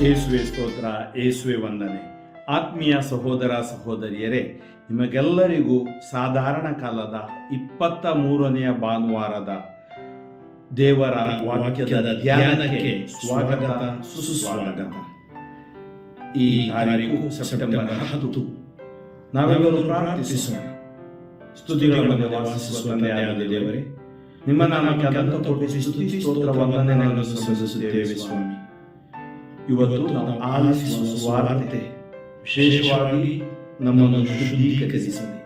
ಯೇಸುವೆ ಸ್ತೋತ್ರ, ಯೇಸುವೆ ವಂದನೆ. ಆತ್ಮೀಯ ಸಹೋದರ ಸಹೋದರಿಯರೇ, ನಿಮಗೆಲ್ಲರಿಗೂ ಸಾಧಾರಣ ಕಾಲದ 23ನೇ ಭಾನುವಾರದ ದೇವರ ವಾಕ್ಯದ ಧ್ಯಾನಕ್ಕೆ ಸ್ವಾಗತ, ಸುಸ್ವಾಗತ. ಈ ತಾರೀಕು ಸೆಪ್ಟೆಂಬರ್ 10. ನಾವೆಲ್ಲರೂ ಪ್ರಾರ್ಥಿಸೋಣ. ಸ್ತುತಿಗಳ ಮಧ್ಯೆ ವಾಸಿಸುವ ತಂದೆಯಾದ ದೇವರೇ, ನಿಮ್ಮ ನಾಮಕ್ಕೆ ಅನಂತ ಕೋಟಿ ಸ್ತುತಿ ಸ್ತೋತ್ರ ವಂದನೆಗಳನ್ನು ಸಲ್ಲಿಸುತ್ತೇವೆ ಸ್ವಾಮಿ. ಇವತ್ತು ನಾವು ಆಲಿಸುವ ಸುವಾರ್ತೆ ವಿಶೇಷವಾಗಿ ನಮ್ಮನ್ನು ಶುದ್ಧೀಕರಿಸಲಿ,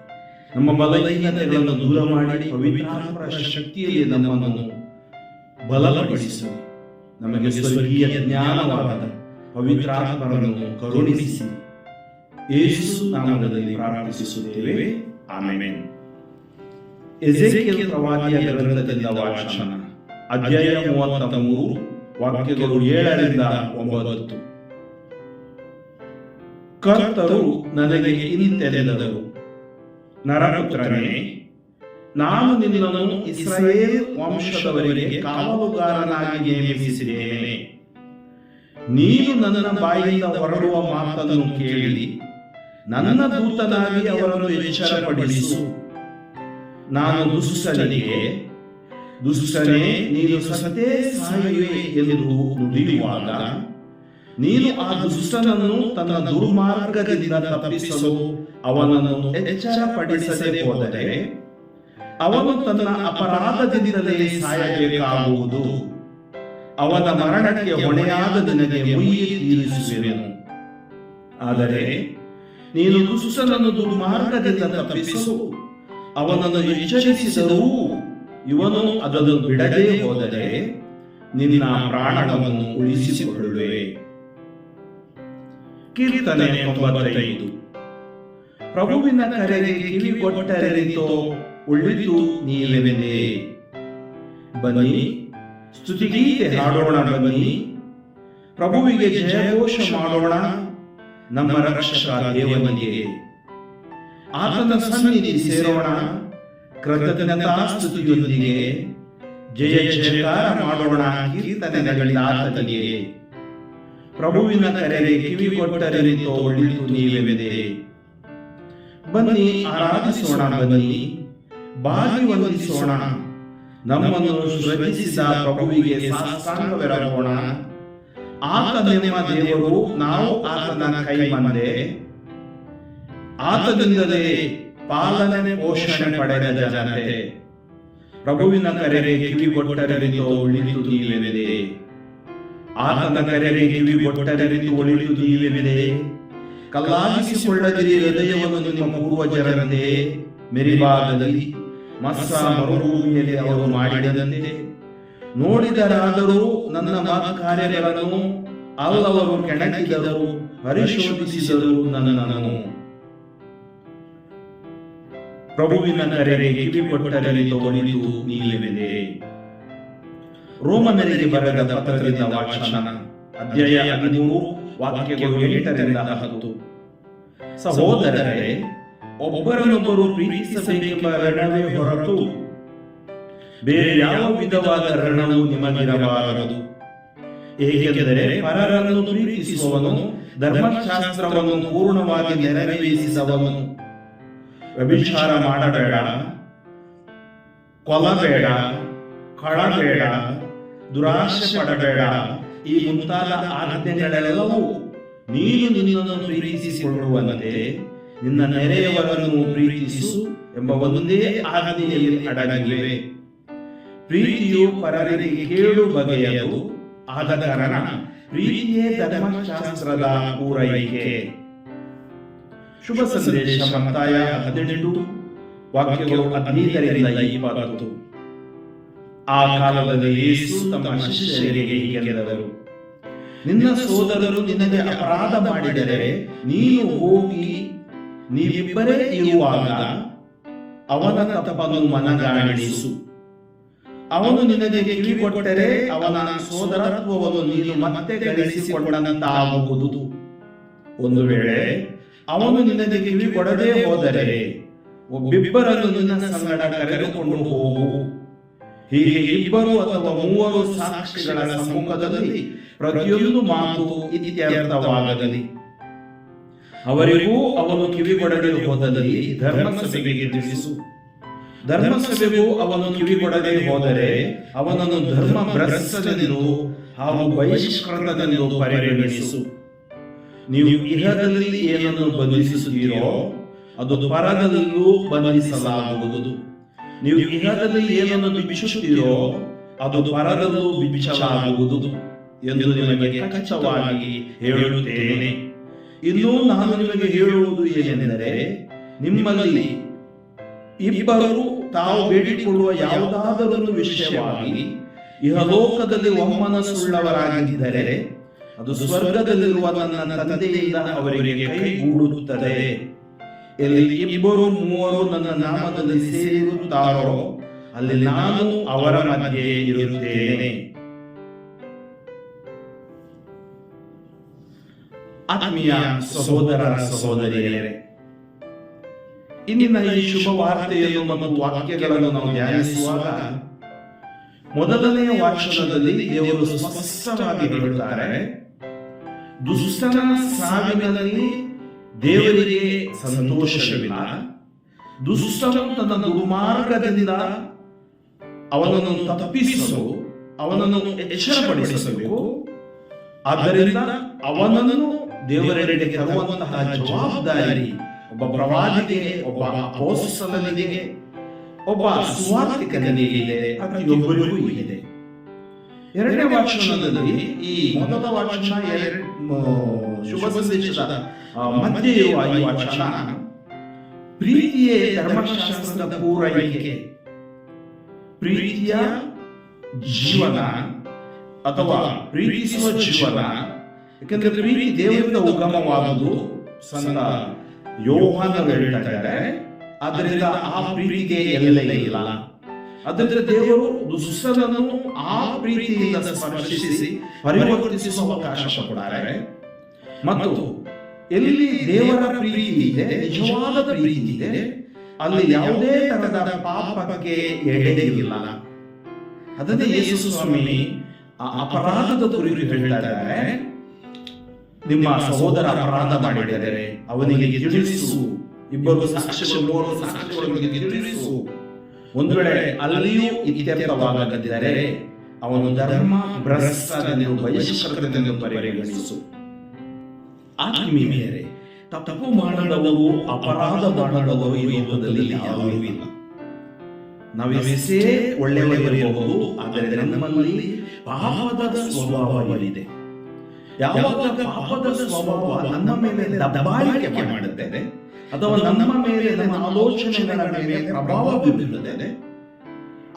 ನಮ್ಮ ಬಲಹೀನತೆಗಳನ್ನು ದೂರ ಮಾಡಿ ಪವಿತ್ರಾತ್ಮರ ಶಕ್ತಿಯಲ್ಲಿ ನಮ್ಮನ್ನು ಬಲಪಡಿಸಲಿ. ನಮಗೆ ಸ್ವರ್ಗೀಯ ಜ್ಞಾನವಾದ ಪವಿತ್ರಾತ್ಮರನ್ನು ಕರುಣಿಸಿ ಯೇಸು ನಾಮದಲ್ಲಿ ಪ್ರಾರ್ಥಿಸುತ್ತೇವೆ, ಆಮೆನ್. ಎಜೆಕಿಯೇಲ್ ಪ್ರವಾದಿಯ ಗ್ರಂಥದಿಂದ ವಾಚನ, ಅಧ್ಯಾಯ 33, ವಾಕ್ಯಗಳು 7ರಿಂದ 9. ಕರ್ತರು ನನಗೆ ಇಂತೆಂದರು, ನರಪುತ್ರನೇ, ನಾನು ನಿನ್ನನ್ನು ಇಸ್ರಾಯೇಲ್ ವಂಶದವರಿಗೆ ಕಾವಲುಗಾರನಾಗಿ ನೇಮಿಸಿದ್ದೇನೆ. ನೀನು ನನ್ನ ಬಾಯಿಂದ ಹೊರಡುವ ಮಾತನ್ನು ಕೇಳಿ ನನ್ನ ದೂತನಾಗಿ ಅವರನ್ನು ಎಚ್ಚರಪಡಿಸು. ನಾನು ದುಷ್ಟನೇ, ನೀನು ಸತ್ತೇ ಸಾಯುವೆ ಎಂದು ನುಡಿಯುವಾಗ ನೀನು ಆ ದುಷ್ಟನನ್ನು ತನ್ನ ದುರ್ಮಾರ್ಗದಿಂದ ತಪ್ಪಿಸಲು ಅವನನ್ನು ಎಚ್ಚರಪಡಿಸದೆ ಹೋದರೆ ಅವನು ತನ್ನ ಅಪರಾಧದಿಂದಲೇ ಸಾಯಬೇಕಾಗುವುದು. ಅವನ ಮರಣಕ್ಕೆ ಹೊಣೆಯಾದ ನಿನಗೆ ಮುಯ್ಯಿ ತೀರಿಸುವೆನು. ಆದರೆ ನೀನು ದುಷ್ಟನನ್ನು ದುರ್ಮಾರ್ಗದಿಂದ ತಪ್ಪಿಸಲು ಅವನನ್ನು ಎಚ್ಚರಿಸಿದರೂ ಇವನು ಅದನ್ನು ಬಿಡದೆ ಹೋದರೆ ನಿನ್ನ ಪ್ರಾಣವನ್ನು ಉಳಿಸಿಕೊಳ್ಳುವೆ. ಕೀರ್ತನೆ 95. ಪ್ರಭುವಿನ ಕರೆಗೆ ಕಿವಿ ಕೊಟ್ಟರೆಂತೋ ಉಳಿದು ನೀವೆಂದೇ. ಬನ್ನಿ, ಸ್ತುತಿಗೀತೆ ಹಾಡೋಣ, ಬನ್ನಿ, ಪ್ರಭುವಿಗೆ ಜಯಘೋಷ ಮಾಡೋಣ, ನಮ್ಮ ರಕ್ಷಕ ದೇವನಿಗೆ. ಆತನ ಸನ್ನಿಧಿ ಸೇರೋಣ, ಕೃತಜ್ಞತಾ ಸ್ತುತಿಯೊಂದಿಗೆ ಜಯ ಜಯಕಾರ ಮಾಡೋಣ ಕೀರ್ತನೆಗಳಿಂದ ಆತನಿಗೆ. ಪ್ರಭುವಿನ ಕರೆಗೆ ಕಿವಿ ಕೊಟ್ಟರೆಂತೋ ಉಳಿದು ನೀವೆಂದೇ. ಬನ್ನಿ, ಆರಾಧಿಸೋಣ, ಬನ್ನಿ, ಬಾಗಿ ವಂದಿಸೋಣ, ನಮ್ಮನ್ನು ಸೃಜಿಸಿದ ಪ್ರಭುವಿಗೆ ಸಾಷ್ಟಾಂಗವೆರಗೋಣ. ಆತನೆಮ್ಮ ದೇವರು, ನಾವು ಆತನ ಕೈಮಂದೆ, ಆತನಿಂದಲೇ ಪಾಲನೆ ಪೋಷಣೆ ಪಡೆದ ಜನತೆ. ಪ್ರಭುವಿನ ಕರೆಗೆ ಕಿವಿ ಕೊಟ್ಟರೆಂತೋ ಉಳಿದು ನೀವೆಂದೇ. ಆತನ ಕರೆಗೆ ಕಿವಿ ಕೊಟ್ಟರೆಂತೋ ಉಳಿದು ನೀವೆಂದೇ. ಕಲ್ಲಾಗಿಸಿಕೊಳ್ಳದಿರಿ ಹೃದಯವನ್ನು ನಿಮ್ಮ ಪೂರ್ವಜರಂತೆ, ಮೆರಿಬಾದಲ್ಲಿ ಮಸ್ಸಾ ಮರುಭೂಮಿಯಲ್ಲಿ ಅವರು ಮಾಡಿದಂತೆ. ನೋಡಿದರಾದರೂ ನನ್ನ ಕಾರ್ಯಗಳನ್ನು ಅಲ್ಲವರು ಕೆಣಕಿದರು, ಪರಿಶೋಧಿಸಿದರು ನನ್ನನ್ನು. ಪ್ರಭುವಿನ ಕರೆಗೆ ಕಿವಿ ಕೊಟ್ಟರೆಂತೋ ಉಳಿದು ನೀವೆಂದೇ. ರೋಮನರಿಗೆ ಬರೆದ ಪತ್ರದಿಂದ ವಾಚನ, ಅಧ್ಯಾಯ 13, ವಾಕ್ಯಗಳು 8ರಿಂದ 10. ಸಹೋದರರೇ, ಒಬ್ಬರನ್ನೊಬ್ಬರು ಪ್ರೀತಿಸಬೇಕೆಂಬ ರಣವೇ ಹೊರತು ಬೇರೆ ಯಾವ ವಿಧವಾದ ರಣವು ನಿಮಗಿರಬಾರದು. ಏಕೆಂದರೆ ಪರರನ್ನು ಪ್ರೀತಿಸುವವನು ಧರ್ಮಶಾಸ್ತ್ರವನ್ನು ಪೂರ್ಣವಾಗಿ ನೆರವೇರಿಸಿದವನು. ವ್ಯಭಿಚಾರ ಮಾಡಬೇಡ, ಕೊಲ್ಲಬೇಡ, ಕಳಬೇಡ, ದುರಾಶೆ ಪಡಬೇಡ, ಈ ಮುಂತಾದ ಆಜ್ಞೆಗಳೆಲ್ಲವೂ ನೀನು ನಿನ್ನನ್ನು ಪ್ರೀತಿಸಿಕೊಳ್ಳುವಂತೆ ನಿನ್ನ ನೆರೆಯವರನ್ನು ಪ್ರೀತಿಸು ಎಂಬ ಒಂದೇ ಆಜ್ಞೆಯಲ್ಲಿ ಅಡಗಿವೆ. ಪ್ರೀತಿಯು ಪರರಿಗೆ ಕೇಳು ಬಗೆಯದು, ಆದ ಕಾರಣ ಪ್ರೀತಿಯೇ ಧರ್ಮಶಾಸ್ತ್ರದ ಪೂರೈಕೆ. ಶುಭ ಸಂದೇಶ, ಮತ್ತಾಯ 18, ವಾಕ್ಯಗಳು 15ರಿಂದ 20. ಆ ಕಾಲದಲ್ಲಿ ಯೇಸು ತಮ್ಮ ಶಿಷ್ಯರಿಗೆ ಹೀಗೆಂದರು, ನಿನ್ನ ಸೋದರರು ನಿನಗೆ ಅಪರಾಧ ಮಾಡಿದರೆ ನೀನು ಹೋಗಿ ನೀವಿಬ್ಬರೇ ಇರುವಾಗ ಅವನ ತಪ್ಪನ್ನು ಮನಗಾಣಿಸು. ಅವನು ನಿನಗೆ ಕಿವಿ ಕೊಟ್ಟರೆ ಅವನ ಸೋದರತ್ವವನ್ನು ನೀನು ಮತ್ತೆ ಗಳಿಸಿಕೊಂಡಂತಾಗುವುದು. ಒಂದು ವೇಳೆ ಅವನು ನಿನಗೆ ಕಿವಿ ಕೊಡದೇ ಹೋದರೆ ಒಬ್ಬಿಬ್ಬರನ್ನು ನಿನ್ನ ಸಂಗಡ ಕರೆದುಕೊಂಡು ಹೋಗು. ಹೀಗೆ ಇಬ್ಬರು ಅಥವಾ ಮೂವರು ಸಾಕ್ಷಿಗಳ ಸಮ್ಮುಖದಲ್ಲಿ ಪ್ರತಿಯೊಂದು ಮಾತು ಇತ್ಯರ್ಥವಾಗಲಿ. ಅವರಿಗೂ ಅವನು ಕಿವಿಗೊಡದೆ ಹೋದಲ್ಲಿ ಧರ್ಮಸಭೆಗೆ ತಿಳಿಸು. ಧರ್ಮಸಭೆಗೂ ಅವನು ಕಿವಿಗೊಡದೆ ಹೋದರೆ ಅವನನ್ನು ಧರ್ಮ ಭ್ರಷ್ಟನೆಂದು ಹಾಗೂ ಬಹಿಷ್ಕೃತನೆಂದು ಪರಿಗಣಿಸು. ನೀವು ಇಹದಲ್ಲಿ ಏನನ್ನು ಬಂಧಿಸುತ್ತೀರೋ ಅದು ಪರದಲ್ಲೂ ಬಂಧಿಸಲಾಗುವುದು. ನೀವು ಇಹದಲ್ಲಿ ಏನನ್ನು ಬಿಚ್ಚುತ್ತೀರೋ ಅದು ಪರದಲ್ಲೂ ಬಿಚ್ಚಲಾಗುವುದು ಎಂದು ನಿಮಗೆ ಖಚಿತವಾಗಿ ಹೇಳುತ್ತೇನೆ. ಇನ್ನೂ ನಾನು ನಿಮಗೆ ಹೇಳುವುದು ಏನೆಂದರೆ, ನಿಮ್ಮಲ್ಲಿ ಇಬ್ಬರು ತಾವು ಬೇಡಿಕೊಳ್ಳುವ ಯಾವುದಾದರೂ ವಿಷಯವಾಗಿ ಇಹಲೋಕದಲ್ಲಿ ಒಮ್ಮನಸ್ಸುಳ್ಳವರಾಗಿದ್ದರೆ ಅದು ಸ್ವರ್ಗದಲ್ಲಿರುವ ನನ್ನ ತಂದೆಯಿಂದ ಅವರಿಗೆ ಕೈಗೂಡುತ್ತದೆ. ಎಲ್ಲಿ ಇಬ್ಬರು ಮೂವರು ನನ್ನ ನಾಮದಲ್ಲಿ ಸೇರಿರುತ್ತಾರೋ ಅಲ್ಲಿ ನಾನು ಅವರ ಮಧ್ಯೆ ಇರುತ್ತೇನೆ. ಆತ್ಮೀಯ ಸಹೋದರ ಸಹೋದರಿಯರೇ, ಇಂದಿನ ಈ ಶುಭ ವಾರ್ತೆಯನ್ನು ಮತ್ತು ವಾಕ್ಯಗಳನ್ನು ನಾವು ಧ್ಯಾನಿಸುವಾಗ ಮೊದಲನೆಯ ವಾಚನದಲ್ಲಿ ದೇವರು ಸ್ಪಷ್ಟವಾಗಿ ಹೇಳುತ್ತಾರೆ, ದುಷ್ಟನ ಸಾವಿನಲ್ಲಿ ದೇವರಿಗೆ ಸಂತೋಷವಿಲ್ಲ. ದುಷ್ಟನು ತನ್ನ ದುರ್ಮಾರ್ಗದಿಂದ ಅವನನ್ನು ತಪ್ಪಿಸಲು ಅವನನ್ನು ಎಚ್ಚರಪಡಿಸಬೇಕು. ಆದ್ದರಿಂದ ಅವನನ್ನು ದೇವರೆಡೆಗೆ ತರುವಂತಹ ಜವಾಬ್ದಾರಿ ಒಬ್ಬ ಪ್ರವಾದಿಗೆ, ಒಬ್ಬ ಅಪೊಸ್ತಲನಿಗೆ, ಒಬ್ಬ ಸುವಾರ್ತಿಕನಿಗೆ ಇದೆ, ಪ್ರತಿಯೊಬ್ಬರಿಗೂ ಇದೆ. ಎರಡನೇ ವಾಚನದಲ್ಲಿ ಈ ಮೊದಲ ವಾಚನ ಶುಭ ಸಂದೇಶದ ಮಧ್ಯೆ ಇರುವ ಈ ವಾಚನ ಪ್ರೀತಿಯೇ ಧರ್ಮಶಾಸ್ತ್ರದ ಪೂರೈಕೆ, ಪ್ರೀತಿಯ ಜೀವನ ಅಥವಾ ಪ್ರೀತಿಸುವ ಜೀವನ. ಯಾಕಂದ್ರೆ ಪ್ರೀತಿ ದೇವರಿಂದ ಉಗಮವಾಗುವುದು ಸಂತ ಯೋಹಾನರು ಹೇಳ್ತಾ ಇದ್ದಾರೆ. ಆದ್ದರಿಂದ ಆ ಪ್ರೀತಿಗೆ ಎಲ್ಲೆಲ್ಲ ಇಲ್ಲ. ಅದರಿಂದ ದೇವರು ದುಷ್ಟನನ್ನು ಆ ಪ್ರೀತಿಯಿಂದ ಸ್ಪರ್ಶಿಸಿ ಪರಿವರ್ತಿಸುವ ಅವಕಾಶ ಕೊಡುತ್ತಾರೆ. ಮತ್ತು ಎಲ್ಲಿ ದೇವರ ಪ್ರೀತಿ ಇದೆ, ನಿಜವಾದ ಪ್ರೀತಿ ಇದೆ, ಅಲ್ಲಿ ಯಾವುದೇ ತರಹದ ಪಾಪಕ್ಕೆ ಎಡೆ ಇಲ್ಲ. ಅದನ್ನೇ ಯೇಸು ಸ್ವಾಮಿ ಆ ಅಪರಾಧದ ಕುರಿತು ಹೇಳ್ತಾ ಇದ್ದಾರೆ. ನಿಮ್ಮ ಸಹೋದರ ಅಪರಾಧ ಮಾಡಿದರೆ ಅವನಿಗೆ ತಿಳಿಸು. ಇಬ್ಬರು ಸಾಕ್ಷಿಗಳಿಗೆ ತಿಳಿಸು. ಒಂದು ವೇಳೆ ಅಲ್ಲಿಯೂ ಇತ್ಯರ್ಥವಾಗದಿದ್ದರೆ ಅವನು ಧರ್ಮ ಭ್ರಷ್ಟನೆಂದು ಬಹಿಷ್ಕೃತನೆಂದು ಪರಿಗಣಿಸು. ಆತ್ಮೀಯರೇ, ತಪ್ಪು ಮಾಡದವರು, ಅಪರಾಧ ಮಾಡದವರು ಈ ಲೋಕದಲ್ಲಿ ಯಾರೂ ಇಲ್ಲ. ನಾವೆಷ್ಟೇ ಒಳ್ಳೆಯವರಿರಬಹುದು, ಆದರೆ ನಮ್ಮಲ್ಲಿ ಪಾಪದ ಸ್ವಭಾವವಿದೆ. ಯಾವಾಗ ಪಾಪದ ಸ್ವಭಾವ ನಮ್ಮ ಮೇಲೆ ದಬ್ಬಾಳಿಕೆ ಮಾಡುತ್ತದೆ ಅಥವಾ ನಮ್ಮ ಮೇಲೆ, ನಮ್ಮ ಆಲೋಚನೆಗಳ ಮೇಲೆ ಪ್ರಭಾವ ಬೀರುತ್ತದೆ,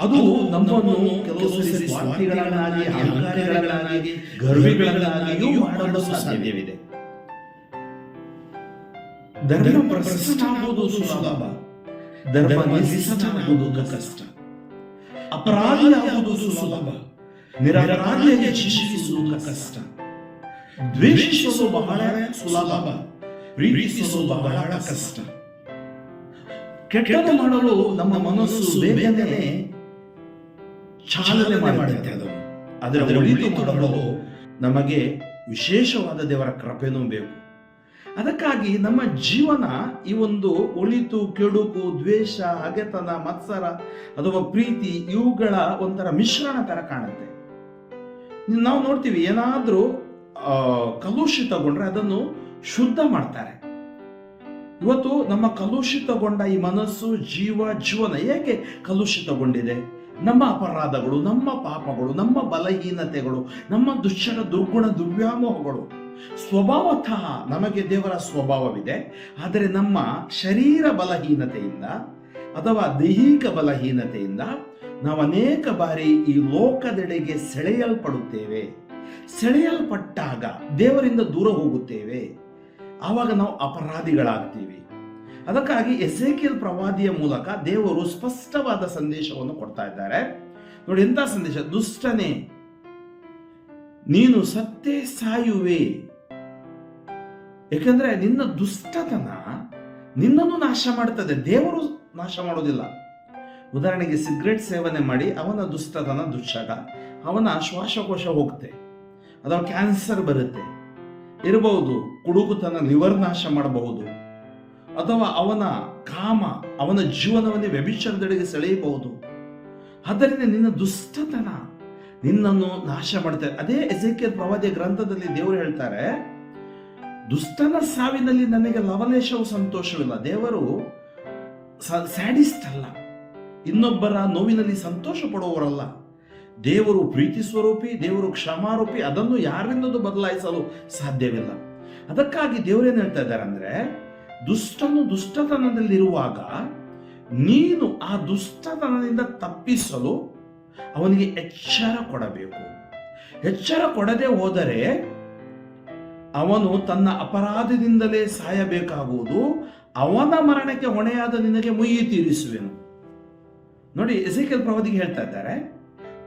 ಅದು ನಮ್ಮನ್ನು ಕೆಲವು ಸರಿ ಸ್ವಾರ್ಥಿಗಳನ್ನಾಗಿ, ಅಹಂಕಾರಿಗಳನ್ನಾಗಿ, ಗರ್ವಿಗಳನ್ನಾಗಿಯೂ ಮಾಡಲು ಸಾಧ್ಯವಿದೆ. ಧರ್ಮ ಭ್ರಷ್ಟನಾಗುವುದು ಸುಲಭ, ಧರ್ಮ ನಿಷ್ಠನಾಗುವುದು ಕಷ್ಟ. ಅಪರಾಧಿಯಾಗುವುದು ಸುಲಭ, ನಿರಪರಾಧಿಯಾಗಿ ಜೀವಿಸುವುದು ಕಷ್ಟ. ದ್ವೇಷಿಸುವುದು ಬಹಳ ಸುಲಭ, ಪ್ರೀತಿಸುವುದು ಬಹಳ ಕಷ್ಟ. ಕೆಟ್ಟದ್ದು ಮಾಡಲು ನಮ್ಮ ಮನಸ್ಸು ಬೇಗನೆ ಚಾಲನೆ ಮಾಡುತ್ತೆ. ಅದರ ಒಳಿತು ಮಾಡಲು ನಮಗೆ ವಿಶೇಷವಾದ ದೇವರ ಕೃಪೆನೂ ಬೇಕು. ಅದಕ್ಕಾಗಿ ನಮ್ಮ ಜೀವನ ಈ ಒಂದು ಒಳಿತು, ಕೆಡುಕು, ದ್ವೇಷ, ಹಗೆತನ, ಮತ್ಸರ ಅಥವಾ ಪ್ರೀತಿ ಇವುಗಳ ಒಂಥರ ಮಿಶ್ರಣ ತರ ಕಾಣುತ್ತೆ. ನಾವು ನೋಡ್ತೀವಿ, ಏನಾದ್ರೂ ಕಲುಷಿತಗೊಂಡ್ರೆ ಅದನ್ನು ಶುದ್ಧ ಮಾಡ್ತಾರೆ. ಇವತ್ತು ನಮ್ಮ ಕಲುಷಿತಗೊಂಡ ಈ ಮನಸ್ಸು, ಜೀವನ ಹೇಗೆ ಕಲುಷಿತಗೊಂಡಿದೆ? ನಮ್ಮ ಅಪರಾಧಗಳು, ನಮ್ಮ ಪಾಪಗಳು, ನಮ್ಮ ಬಲಹೀನತೆಗಳು, ನಮ್ಮ ದುಶ್ಚಟ, ದುರ್ಗುಣ, ದುರ್ವ್ಯಾಮೋಹಗಳು. ಸ್ವಭಾವತಃ ನಮಗೆ ದೇವರ ಸ್ವಭಾವವಿದೆ. ಆದರೆ ನಮ್ಮ ಶರೀರ ಬಲಹೀನತೆಯಿಂದ ಅಥವಾ ದೈಹಿಕ ಬಲಹೀನತೆಯಿಂದ ನಾವು ಅನೇಕ ಬಾರಿ ಈ ಲೋಕದೆಡೆಗೆ ಸೆಳೆಯಲ್ಪಡುತ್ತೇವೆ. ಸೆಳೆಯಲ್ಪಟ್ಟಾಗ ದೇವರಿಂದ ದೂರ ಹೋಗುತ್ತೇವೆ. ಆವಾಗ ನಾವು ಅಪರಾಧಿಗಳಾಗ್ತೀವಿ. ಅದಕ್ಕಾಗಿ ಎಸೇಕಿಯೇಲ್ ಪ್ರವಾದಿಯ ಮೂಲಕ ದೇವರು ಸ್ಪಷ್ಟವಾದ ಸಂದೇಶವನ್ನು ಕೊಡ್ತಾ ಇದ್ದಾರೆ. ನೋಡಿ, ಎಂತ ಸಂದೇಶ! ದುಷ್ಟನೇ, ನೀನು ಸತ್ತೇ ಸಾಯುವೆ. ಯಾಕಂದ್ರೆ ನಿನ್ನ ದುಷ್ಟತನ ನಿನ್ನನ್ನು ನಾಶ ಮಾಡುತ್ತದೆ, ದೇವರು ನಾಶ ಮಾಡೋದಿಲ್ಲ. ಉದಾಹರಣೆಗೆ ಸಿಗರೇಟ್ ಸೇವನೆ ಮಾಡಿ ಅವನ ದುಷ್ಟತನ ದುಶ್ಚಟ, ಅವನ ಶ್ವಾಸಕೋಶ ಹೋಗುತ್ತೆ, ಅಥವಾ ಕ್ಯಾನ್ಸರ್ ಬರುತ್ತೆ ಇರಬಹುದು, ಕುಡುಕುತನ ಲಿವರ್ ನಾಶ ಮಾಡಬಹುದು, ಅಥವಾ ಅವನ ಕಾಮ ಅವನ ಜೀವನವನ್ನೇ ವ್ಯಭಿಚಾರದೆಡೆಗೆ ಸೆಳೆಯಬಹುದು. ಆದ್ದರಿಂದ ನಿನ್ನ ದುಷ್ಟತನ ನಿನ್ನನ್ನು ನಾಶ ಮಾಡ್ತಾರೆ. ಅದೇ ಎಜೆಕಿಯೇಲ್ ಪ್ರವಾದಿಯ ಗ್ರಂಥದಲ್ಲಿ ದೇವರು ಹೇಳ್ತಾರೆ, ದುಷ್ಟನ ಸಾವಿನಲ್ಲಿ ನನಗೆ ಲವಲೇಶವು ಸಂತೋಷವಿಲ್ಲ. ದೇವರು ಸ್ಯಾಡಿಸ್ಟ್ ಅಲ್ಲ, ಇನ್ನೊಬ್ಬರ ನೋವಿನಲ್ಲಿ ಸಂತೋಷ ಪಡುವವರಲ್ಲ. ದೇವರು ಪ್ರೀತಿ ಸ್ವರೂಪಿ, ದೇವರು ಕ್ಷಮಾರೂಪಿ, ಅದನ್ನು ಯಾರಿಂದಲೂ ಬದಲಾಯಿಸಲು ಸಾಧ್ಯವಿಲ್ಲ. ಅದಕ್ಕಾಗಿ ದೇವರೇನು ಹೇಳ್ತಾ ಇದ್ದಾರೆ ಅಂದ್ರೆ, ದುಷ್ಟನು ದುಷ್ಟತನದಲ್ಲಿರುವಾಗ ನೀನು ಆ ದುಷ್ಟತನದಿಂದ ತಪ್ಪಿಸಲು ಅವನಿಗೆ ಎಚ್ಚರ ಕೊಡಬೇಕು. ಎಚ್ಚರ ಕೊಡದೆ ಹೋದರೆ ಅವನು ತನ್ನ ಅಪರಾಧದಿಂದಲೇ ಸಾಯಬೇಕಾಗುವುದು, ಅವನ ಮರಣಕ್ಕೆ ಹೊಣೆಯಾದ ನಿನಗೆ ಮುಯ್ಯಿ ತೀರಿಸುವೆನು. ನೋಡಿ, ಎಸೆಕಿಯೇಲ್ ಪ್ರವಾದಿಗೆ ಹೇಳ್ತಾ ಇದ್ದಾರೆ,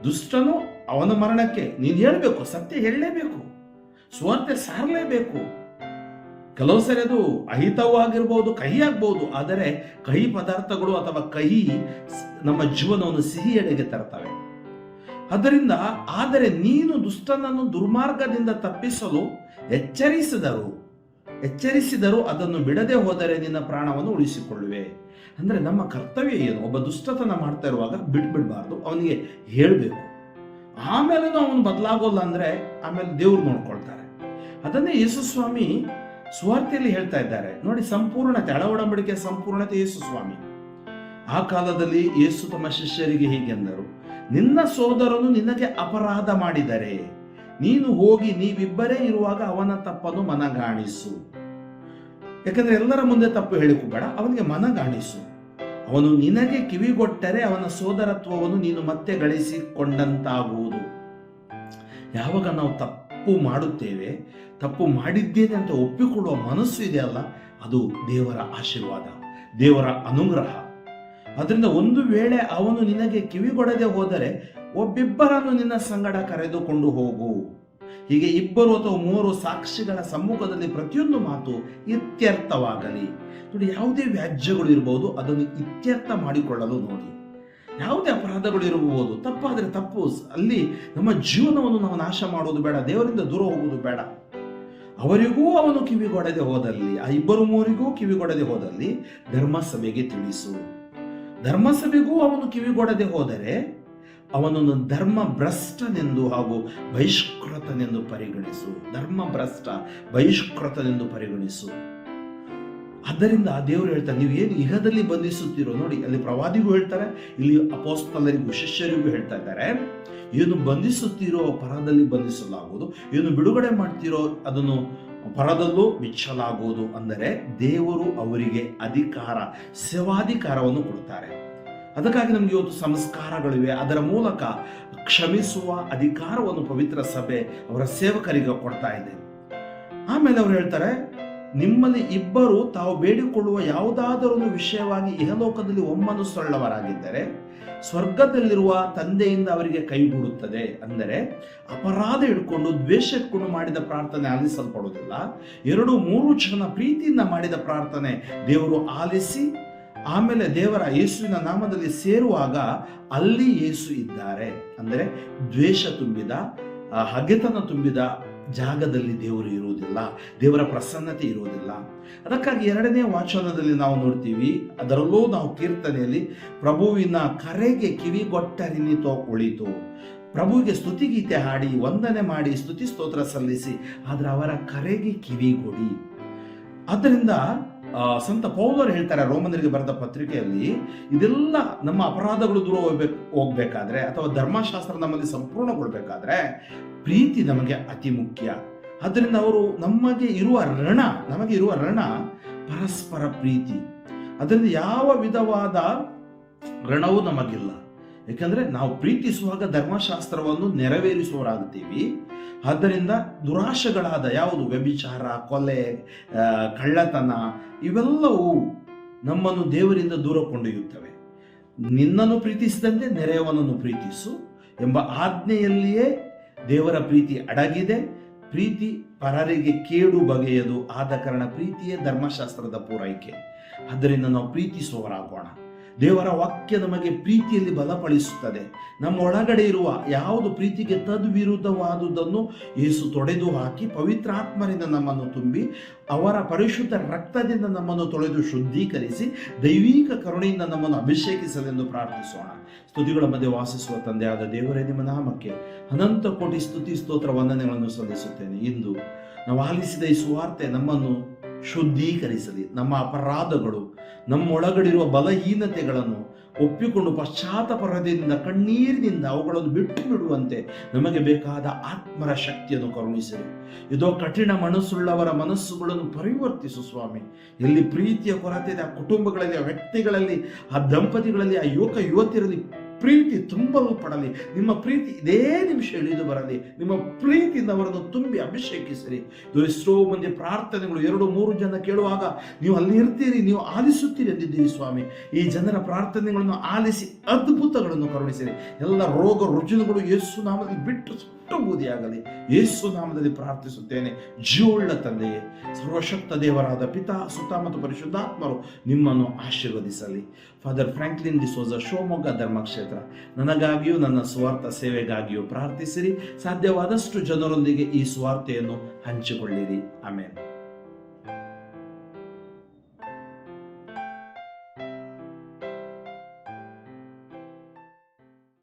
ದುಷ್ಟನು ಅವನ ಮರಣಕ್ಕೆ ನೀನು ಹೇಳಬೇಕು, ಸತ್ಯ ಹೇಳಲೇಬೇಕು, ಸುವಾರ್ತೆ ಸಾರಲೇಬೇಕು. ಕೆಲವು ಸರಿ ಅದು ಅಹಿತವೂ ಆಗಿರ್ಬೋದು, ಕಹಿ ಆಗ್ಬಹುದು. ಆದರೆ ಕಹಿ ಪದಾರ್ಥಗಳು ಅಥವಾ ಕಹಿ ನಮ್ಮ ಜೀವನವನ್ನು ಸಿಹಿಯೆಡೆಗೆ ತರ್ತವೆ. ಅದರಿಂದ ಆದರೆ ನೀನು ದುಷ್ಟನನ್ನು ದುರ್ಮಾರ್ಗದಿಂದ ತಪ್ಪಿಸಲು ಎಚ್ಚರಿಸಿದರು ಅದನ್ನು ಬಿಡದೆ ಹೋದರೆ ನಿನ್ನ ಪ್ರಾಣವನ್ನು ಉಳಿಸಿಕೊಳ್ಳುವೆ. ಅಂದ್ರೆ ನಮ್ಮ ಕರ್ತವ್ಯ ಏನು? ಒಬ್ಬ ದುಷ್ಟತನ ಮಾಡ್ತಾ ಇರುವಾಗ ಬಿಡ್ಬಿಡ್ಬಾರ್ದು, ಅವನಿಗೆ ಹೇಳಬೇಕು. ಆಮೇಲೆ ಅವನು ಬದಲಾಗೋಲ್ಲ ಅಂದ್ರೆ ಆಮೇಲೆ ದೇವ್ರು ನೋಡ್ಕೊಳ್ತಾರೆ. ಅದನ್ನೇ ಯೇಸು ಸ್ವಾಮಿ ಸುವಾರ್ತೆಯಲ್ಲಿ ಹೇಳ್ತಾ ಇದ್ದಾರೆ ನೋಡಿ. ಸಂಪೂರ್ಣತೆ, ಹಳೆ ಒಡಂಬಡಿಕೆಯ ಸಂಪೂರ್ಣತೆ ಯೇಸು ಸ್ವಾಮಿ. ಆ ಕಾಲದಲ್ಲಿ ಯೇಸು ತಮ್ಮ ಶಿಷ್ಯರಿಗೆ ಹೀಗೆಂದರು, ನಿನ್ನ ಸೋದರನು ನಿನಗೆ ಅಪರಾಧ ಮಾಡಿದರೆ ನೀನು ಹೋಗಿ ನೀವಿಬ್ಬರೇ ಇರುವಾಗ ಅವನ ತಪ್ಪನ್ನು ಮನಗಾಣಿಸು. ಯಾಕಂದ್ರೆ ಎಲ್ಲರ ಮುಂದೆ ತಪ್ಪು ಹೇಳಿಕೋಬೇಡ, ಅವನಿಗೆ ಮನಗಾಣಿಸು. ಅವನು ನಿನಗೆ ಕಿವಿಗೊಟ್ಟರೆ ಅವನ ಸೋದರತ್ವವನ್ನು ನೀನು ಮತ್ತೆ ಗಳಿಸಿಕೊಂಡಂತಾಗುವುದು. ಯಾವಾಗ ನಾವು ತಪ್ಪು ಮಾಡುತ್ತೇವೆ, ತಪ್ಪು ಮಾಡಿದ್ದೇನೆ ಅಂತ ಒಪ್ಪಿಕೊಳ್ಳುವ ಮನಸ್ಸು ಇದೆಯಲ್ಲ, ಅದು ದೇವರ ಆಶೀರ್ವಾದ, ದೇವರ ಅನುಗ್ರಹ. ಅದರಿಂದ ಒಂದು ವೇಳೆ ಅವನು ನಿನಗೆ ಕಿವಿಗೊಡದೆ ಹೋದರೆ ಒಬ್ಬಿಬ್ಬರನ್ನು ನಿನ್ನ ಸಂಗಡ ಕರೆದುಕೊಂಡು ಹೋಗು. ಹೀಗೆ 2 ಅಥವಾ 3 ಸಾಕ್ಷಿಗಳ ಸಮ್ಮುಖದಲ್ಲಿ ಪ್ರತಿಯೊಂದು ಮಾತು ಇತ್ಯರ್ಥವಾಗಲಿ. ನೋಡಿ, ಯಾವುದೇ ವ್ಯಾಜ್ಯಗಳು ಇರಬಹುದು, ಅದನ್ನು ಇತ್ಯರ್ಥ ಮಾಡಿಕೊಳ್ಳಲು ನೋಡಿ. ಯಾವುದೇ ಅಪರಾಧಗಳು ಇರಬಹುದು, ತಪ್ಪಾದರೆ ತಪ್ಪು, ಅಲ್ಲಿ ನಮ್ಮ ಜೀವನವನ್ನು ನಾವು ನಾಶ ಮಾಡುವುದು ಬೇಡ, ದೇವರಿಂದ ದೂರ ಹೋಗುವುದು ಬೇಡ. ಅವರಿಗೂ ಅವನು ಕಿವಿಗೊಡದೆ ಹೋದಲ್ಲಿ, ಆ 2-3 ಕಿವಿಗೊಡದೆ ಹೋದಲ್ಲಿ ಧರ್ಮಸಭೆಗೆ ತಿಳಿಸು. ಧರ್ಮಸಭೆಗೂ ಅವನು ಕಿವಿಗೊಡದೆ ಹೋದರೆ ಅವನನ್ನು ಧರ್ಮ ಭ್ರಷ್ಟನೆಂದು ಹಾಗೂ ಬಹಿಷ್ಕೃತನೆಂದು ಪರಿಗಣಿಸು. ಧರ್ಮ ಭ್ರಷ್ಟ, ಬಹಿಷ್ಕೃತನೆಂದು ಪರಿಗಣಿಸು. ಆದ್ದರಿಂದ ದೇವರು ಹೇಳ್ತಾರೆ, ನೀವು ಏನು ಇಹದಲ್ಲಿ ಬಂಧಿಸುತ್ತೀರೋ ನೋಡಿ, ಅಲ್ಲಿ ಪ್ರವಾದಿಗೂ ಹೇಳ್ತಾರೆ, ಇಲ್ಲಿ ಅಪೊಸ್ತಲರಿಗೂ ಶಿಷ್ಯರಿಗೂ ಹೇಳ್ತಾ ಇದ್ದಾರೆ, ಏನು ಬಂಧಿಸುತ್ತೀರೋ ಪರದಲ್ಲಿ ಬಂಧಿಸಲಾಗುವುದು, ಏನು ಬಿಡುಗಡೆ ಮಾಡ್ತೀರೋ ಅದನ್ನು ಪರದಲ್ಲೂ ಬಿಚ್ಚಲಾಗುವುದು. ಅಂದರೆ ದೇವರು ಅವರಿಗೆ ಸೇವಾಧಿಕಾರವನ್ನು ಕೊಡ್ತಾರೆ. ಅದಕ್ಕಾಗಿ ನಮ್ಗೆ ಇವತ್ತು ಸಂಸ್ಕಾರಗಳಿವೆ, ಅದರ ಮೂಲಕ ಕ್ಷಮಿಸುವ ಅಧಿಕಾರವನ್ನು ಪವಿತ್ರ ಸಭೆ ಅವರ ಸೇವಕರಿಗೆ ಕೊಡ್ತಾ ಇದೆ. ಆಮೇಲೆ ಅವರು ಹೇಳ್ತಾರೆ, ನಿಮ್ಮಲ್ಲಿ 2 ತಾವು ಬೇಡಿಕೊಳ್ಳುವ ಯಾವುದಾದರೂ ವಿಷಯವಾಗಿ ಇಹಲೋಕದಲ್ಲಿ ಒಮ್ಮನಸ್ಸುಳ್ಳವರಾಗಿದ್ದರೆ ಸ್ವರ್ಗದಲ್ಲಿರುವ ತಂದೆಯಿಂದ ಅವರಿಗೆ ಕೈಗೂಡುತ್ತದೆ. ಅಂದರೆ ಅಪರಾಧ ಇಟ್ಕೊಂಡು ದ್ವೇಷ ಇಟ್ಕೊಂಡು ಮಾಡಿದ ಪ್ರಾರ್ಥನೆ ಆಲಿಸಲ್ಪಡುವುದಿಲ್ಲ. 2-3 ಜನ ಪ್ರೀತಿಯಿಂದ ಮಾಡಿದ ಪ್ರಾರ್ಥನೆ ದೇವರು ಆಲಿಸಿ, ಆಮೇಲೆ ದೇವರ ಯೇಸುವಿನ ನಾಮದಲ್ಲಿ ಸೇರುವಾಗ ಅಲ್ಲಿ ಯೇಸು ಇದ್ದಾರೆ. ಅಂದರೆ ದ್ವೇಷ ತುಂಬಿದ, ಹಗೆತನ ತುಂಬಿದ ಜಾಗದಲ್ಲಿ ದೇವರು ಇರುವುದಿಲ್ಲ, ದೇವರ ಪ್ರಸನ್ನತೆ ಇರುವುದಿಲ್ಲ. ಅದಕ್ಕಾಗಿ 2ನೇ ವಾಚನದಲ್ಲಿ ನಾವು ನೋಡ್ತೀವಿ, ಅದರಲ್ಲೂ ನಾವು ಕೀರ್ತನೆಯಲ್ಲಿ ಪ್ರಭುವಿನ ಕರೆಗೆ ಕಿವಿಗೊಟ್ಟರಿನಿತೋ ಉಳಿತು. ಪ್ರಭುವಿಗೆ ಸ್ತುತಿಗೀತೆ ಹಾಡಿ ವಂದನೆ ಮಾಡಿ ಸ್ತುತಿ ಸ್ತೋತ್ರ ಸಲ್ಲಿಸಿ, ಆದರೆ ಅವರ ಕರೆಗೆ ಕಿವಿಗೊಡಿ. ಆದ್ದರಿಂದ ಸಂತ ಪೌಲರು ಹೇಳ್ತಾರೆ ರೋಮನರಿಗೆ ಬರೆದ ಪತ್ರಿಕೆಯಲ್ಲಿ, ಇದೆಲ್ಲ ನಮ್ಮ ಅಪರಾಧಗಳು ದೂರ ಹೋಗ್ಬೇಕಾದ್ರೆ ಅಥವಾ ಧರ್ಮಶಾಸ್ತ್ರ ನಮ್ಮಲ್ಲಿ ಸಂಪೂರ್ಣಗೊಳ್ಬೇಕಾದ್ರೆ ಪ್ರೀತಿ ನಮಗೆ ಅತಿ ಮುಖ್ಯ. ಆದ್ದರಿಂದ ಅವರು ನಮಗೆ ಇರುವ ಋಣ ಪರಸ್ಪರ ಪ್ರೀತಿ. ಅದರಿಂದ ಯಾವ ವಿಧವಾದ ಋಣವೂ ನಮಗಿಲ್ಲ. ಯಾಕಂದ್ರೆ ನಾವು ಪ್ರೀತಿಸುವಾಗ ಧರ್ಮಶಾಸ್ತ್ರವನ್ನು ನೆರವೇರಿಸುವವರಾಗುತ್ತೀವಿ. ಆದ್ದರಿಂದ ದುರಾಶೆಗಳಾದ ಯಾವುದು ವ್ಯಭಿಚಾರ, ಕೊಲೆ, ಕಳ್ಳತನ ಇವೆಲ್ಲವೂ ನಮ್ಮನ್ನು ದೇವರಿಂದ ದೂರ ಕೊಂಡೊಯ್ಯುತ್ತವೆ. ನಿನ್ನನ್ನು ಪ್ರೀತಿಸಿದಂತೆ ನೆರೆಯವನನ್ನು ಪ್ರೀತಿಸು ಎಂಬ ಆಜ್ಞೆಯಲ್ಲಿಯೇ ದೇವರ ಪ್ರೀತಿ ಅಡಗಿದೆ. ಪ್ರೀತಿ ಪರರಿಗೆ ಕೇಡು ಬಗೆಯದು, ಆದ ಕಾರಣ ಪ್ರೀತಿಯೇ ಧರ್ಮಶಾಸ್ತ್ರದ ಪೂರೈಕೆ. ಆದ್ದರಿಂದ ನಾವು ಪ್ರೀತಿಸುವವರಾಗೋಣ. ದೇವರ ವಾಕ್ಯ ನಮಗೆ ಪ್ರೀತಿಯಲ್ಲಿ ಬಲಪಡಿಸುತ್ತದೆ. ನಮ್ಮ ಒಳಗಡೆ ಇರುವ ಯಾವುದು ಪ್ರೀತಿಗೆ ತದ್ವಿರುದ್ಧವಾದುದನ್ನು ಯೇಸು ತೊಡೆದು ಹಾಕಿ ಪವಿತ್ರಾತ್ಮರಿಂದ ನಮ್ಮನ್ನು ತುಂಬಿ ಅವರ ಪರಿಶುದ್ಧ ರಕ್ತದಿಂದ ನಮ್ಮನ್ನು ತೊಳೆದು ಶುದ್ಧೀಕರಿಸಿ ದೈವಿಕ ಕರುಣೆಯಿಂದ ನಮ್ಮನ್ನು ಅಭಿಷೇಕಿಸಲೆಂದು ಪ್ರಾರ್ಥಿಸೋಣ. ಸ್ತುತಿಗಳ ಮಧ್ಯೆ ವಾಸಿಸುವ ತಂದೆಯಾದ ದೇವರೇ, ನಿಮ್ಮ ನಾಮಕ್ಕೆ ಅನಂತ ಕೋಟಿ ಸ್ತುತಿ ಸ್ತೋತ್ರ ವಂದನೆಗಳನ್ನು ಸಲ್ಲಿಸುತ್ತೇನೆ. ಇಂದು ನಾವು ಆಲಿಸಿದ ಈ ಸುವಾರ್ತೆ ನಮ್ಮನ್ನು ಶುದ್ಧೀಕರಿಸಲಿ. ನಮ್ಮ ಅಪರಾಧಗಳು, ನಮ್ಮೊಳಗಡಿರುವ ಬಲಹೀನತೆಗಳನ್ನು ಒಪ್ಪಿಕೊಂಡು ಪಶ್ಚಾತ್ತಾಪದಿಂದ ಕಣ್ಣೀರಿನಿಂದ ಅವುಗಳನ್ನು ಬಿಟ್ಟು ಬಿಡುವಂತೆ ನಮಗೆ ಬೇಕಾದ ಆತ್ಮರ ಶಕ್ತಿಯನ್ನು ಕರುಣಿಸಿರಿ. ಇದೋ ಕಠಿಣ ಮನಸ್ಸುಳ್ಳವರ ಮನಸ್ಸುಗಳನ್ನು ಪರಿವರ್ತಿಸು ಸ್ವಾಮಿ. ಎಲ್ಲಿ ಪ್ರೀತಿಯ ಕೊರತೆ ಇದೆ ಆ ಕುಟುಂಬಗಳಲ್ಲಿ, ಆ ವ್ಯಕ್ತಿಗಳಲ್ಲಿ, ಆ ದಂಪತಿಗಳಲ್ಲಿ, ಆ ಯುವಕ ಯುವತಿಯರಲ್ಲಿ ಪ್ರೀತಿ ತುಂಬಲ್ಪಡಲಿ. ನಿಮ್ಮ ಪ್ರೀತಿ ಇದೇ ನಿಮಿಷ ಇಳಿದು ಬರಲಿ. ನಿಮ್ಮ ಪ್ರೀತಿಯಿಂದ ಅವರನ್ನು ತುಂಬಿ ಅಭಿಷೇಕಿಸಿರಿ. ಎಷ್ಟೋ ಮಂದಿ ಪ್ರಾರ್ಥನೆಗಳು 2-3 ಜನ ಕೇಳುವಾಗ ನೀವು ಅಲ್ಲಿ ಇರ್ತೀರಿ, ನೀವು ಆಲಿಸುತ್ತೀರಿ ಎಂದಿದ್ದೀರಿ ಸ್ವಾಮಿ. ಈ ಜನರ ಪ್ರಾರ್ಥನೆಗಳನ್ನು ಆಲಿಸಿ ಅದ್ಭುತಗಳನ್ನು ಕರುಣಿಸಿರಿ. ಎಲ್ಲ ರೋಗ ರುಜಿನಗಳು ಯೇಸು ನಾಮದಲ್ಲಿ ಬಿಟ್ಟು ಸುಟ್ಟು ಬೂದಿಯಾಗಲಿ. ಯೇಸು ನಾಮದಲ್ಲಿ ಪ್ರಾರ್ಥಿಸುತ್ತೇನೆ. ಜೀವವುಳ್ಳ ತಂದೆಯೇ, ಸರ್ವಶಕ್ತ ದೇವರಾದ ಪಿತಾ, ಸುತ ಮತ್ತು ಪರಿಶುದ್ಧಾತ್ಮರು ನಿಮ್ಮನ್ನು ಆಶೀರ್ವದಿಸಲಿ. ಫಾದರ್ ಫ್ರಾಂಕ್ಲಿನ್ ಡಿಸೋಜ, ಶಿವಮೊಗ್ಗ ಧರ್ಮಕ್ಷೇತ್ರ, ನನಗಾಗಿಯೂ ನನ್ನ ಸ್ವಾರ್ಥ ಸೇವೆಗಾಗಿಯೂ ಪ್ರಾರ್ಥಿಸಿರಿ. ಸಾಧ್ಯವಾದಷ್ಟು ಜನರೊಂದಿಗೆ ಈ ಸ್ವಾರ್ಥೆಯನ್ನು ಹಂಚಿಕೊಳ್ಳಿರಿ. ಆಮೇಲೆ